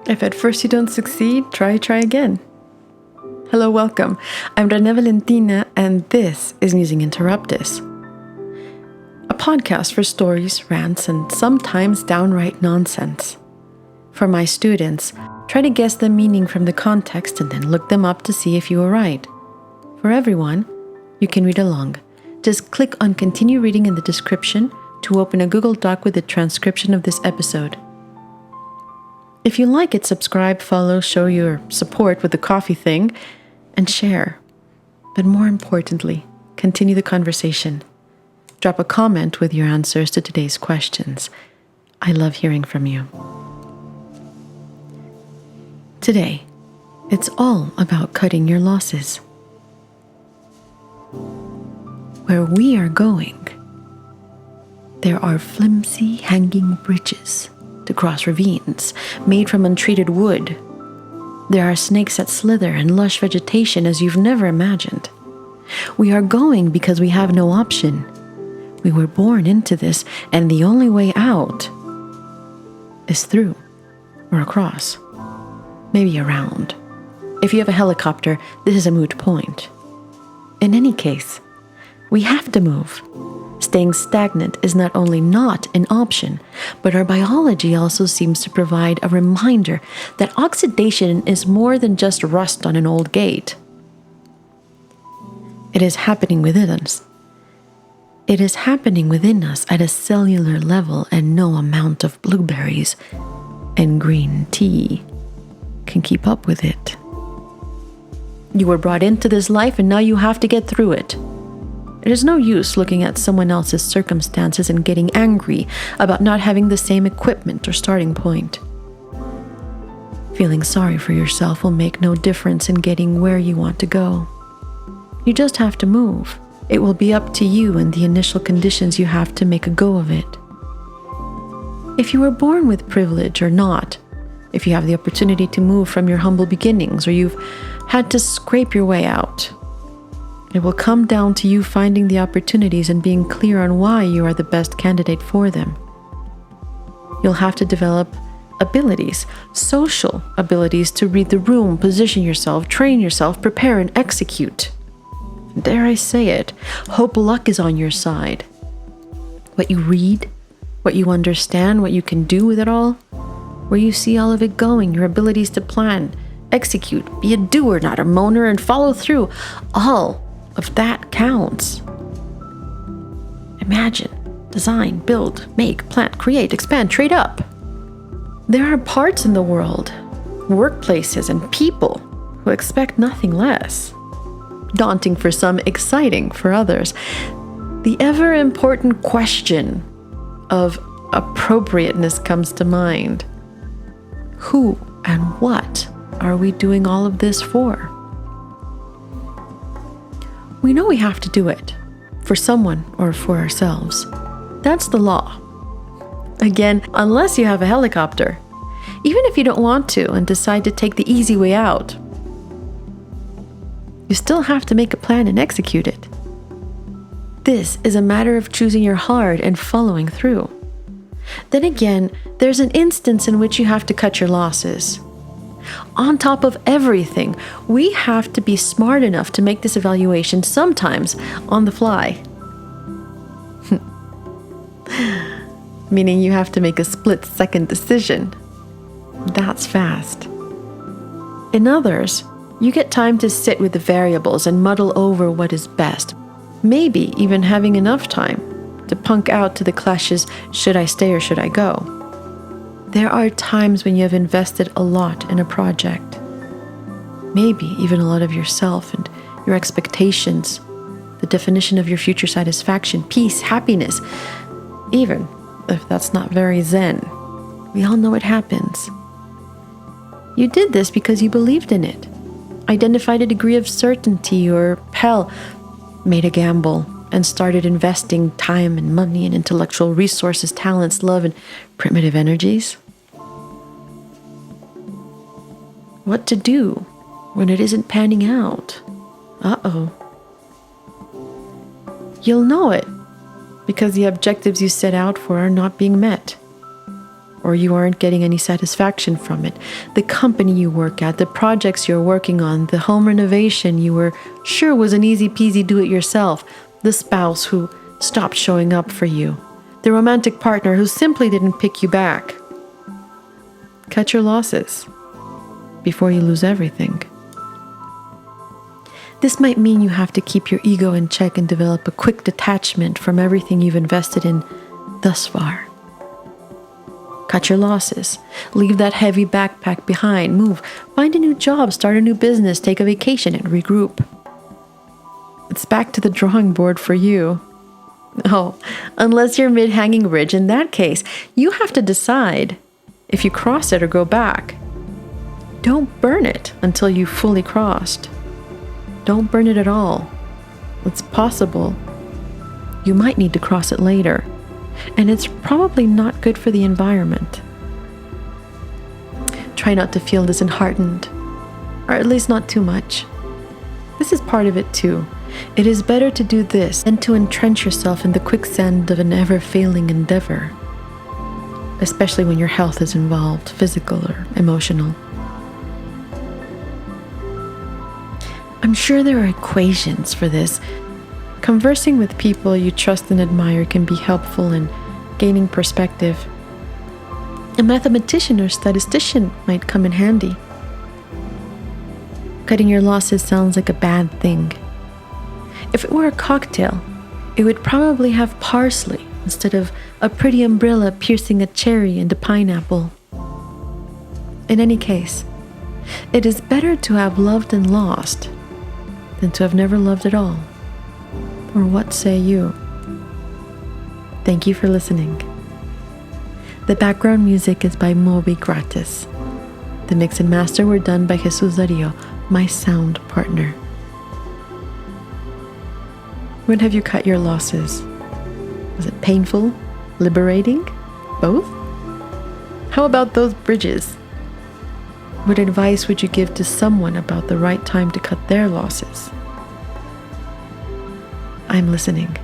If at first you don't succeed, try again. Hello, welcome. I'm René Valentina, and this is Musing Interruptus, a podcast for stories, rants, and sometimes downright nonsense. For my students, try to guess the meaning from the context and then look them up to see if you are right. For everyone, you can read along. Just click on Continue Reading in the description to open a Google Doc with the transcription of this episode. If you like it, subscribe, follow, show your support with the coffee thing, and share. But more importantly, continue the conversation. Drop a comment with your answers to today's questions. I love hearing from you. Today, it's all about cutting your losses. Where we are going, there are flimsy hanging bridges to cross ravines made from untreated wood. There are snakes that slither and lush vegetation as you've never imagined. We are going because we have no option. We were born into this, and the only way out is through or across, maybe around. If you have a helicopter, this is a moot point. In any case, we have to move. Staying stagnant is not only not an option, but our biology also seems to provide a reminder that oxidation is more than just rust on an old gate. It is happening within us. It is happening within us at a cellular level, and no amount of blueberries and green tea can keep up with it. You were brought into this life, and now you have to get through it. It is no use looking at someone else's circumstances and getting angry about not having the same equipment or starting point. Feeling sorry for yourself will make no difference in getting where you want to go. You just have to move. It will be up to you and the initial conditions you have to make a go of it. If you were born with privilege or not, if you have the opportunity to move from your humble beginnings or you've had to scrape your way out, it will come down to you finding the opportunities and being clear on why you are the best candidate for them. You'll have to develop abilities, social abilities to read the room, position yourself, train yourself, prepare and execute. Dare I say it, hope luck is on your side. What you read, what you understand, what you can do with it all, where you see all of it going, your abilities to plan, execute, be a doer, not a moaner, and follow through, all of that counts. Imagine, design, build, make, plant, create, expand, trade up. There are parts in the world, workplaces, and people who expect nothing less. Daunting for some, exciting for others. The ever important question of appropriateness comes to mind. Who and what are we doing all of this for? We know we have to do it for someone or for ourselves. That's the law. Again, unless you have a helicopter. Even if you don't want to and decide to take the easy way out, you still have to make a plan and execute it. This is a matter of choosing your heart and following through. Then again, there's an instance in which you have to cut your losses. On top of everything, we have to be smart enough to make this evaluation sometimes on the fly. Meaning you have to make a split-second decision. That's fast. In others, you get time to sit with the variables and muddle over what is best. Maybe even having enough time to punk out to the clashes, should I stay or should I go? There are times when you have invested a lot in a project. Maybe even a lot of yourself and your expectations, the definition of your future satisfaction, peace, happiness, even if that's not very zen. We all know it happens. You did this because you believed in it, identified a degree of certainty, or hell, made a gamble and started investing time and money and intellectual resources, talents, love, and primitive energies. What to do when it isn't panning out? Uh-oh. You'll know it because the objectives you set out for are not being met. or you aren't getting any satisfaction from it, the company you work at, the projects you're working on, the home renovation you were sure was an easy peasy do it yourself, the spouse who stopped showing up for you, the romantic partner who simply didn't pick you back. Cut your losses before you lose everything. This might mean you have to keep your ego in check and develop a quick detachment from everything you've invested in thus far. Cut your losses. Leave that heavy backpack behind. Move. Find a new job. Start a new business. Take a vacation and regroup. It's back to the drawing board for you. Oh, unless you're mid-hanging ridge, in that case, you have to decide if you cross it or go back. Don't burn it until you've fully crossed. Don't burn it at all. It's possible you might need to cross it later, and it's probably not good for the environment. Try not to feel disheartened, or at least not too much. This is part of it too. It is better to do this than to entrench yourself in the quicksand of an ever-failing endeavor, especially when your health is involved, physical or emotional. I'm sure there are equations for this. Conversing with people you trust and admire can be helpful in gaining perspective. A mathematician or statistician might come in handy. Cutting your losses sounds like a bad thing. If it were a cocktail, it would probably have parsley instead of a pretty umbrella piercing a cherry and a pineapple. In any case, it is better to have loved and lost than to have never loved at all. Or what say you? Thank you for listening. The background music is by Moby Gratis. The mix and master were done by Jesus Dario, my sound partner. When have you cut your losses? Was it painful? Liberating? Both? How about those bridges? What advice would you give to someone about the right time to cut their losses? I'm listening.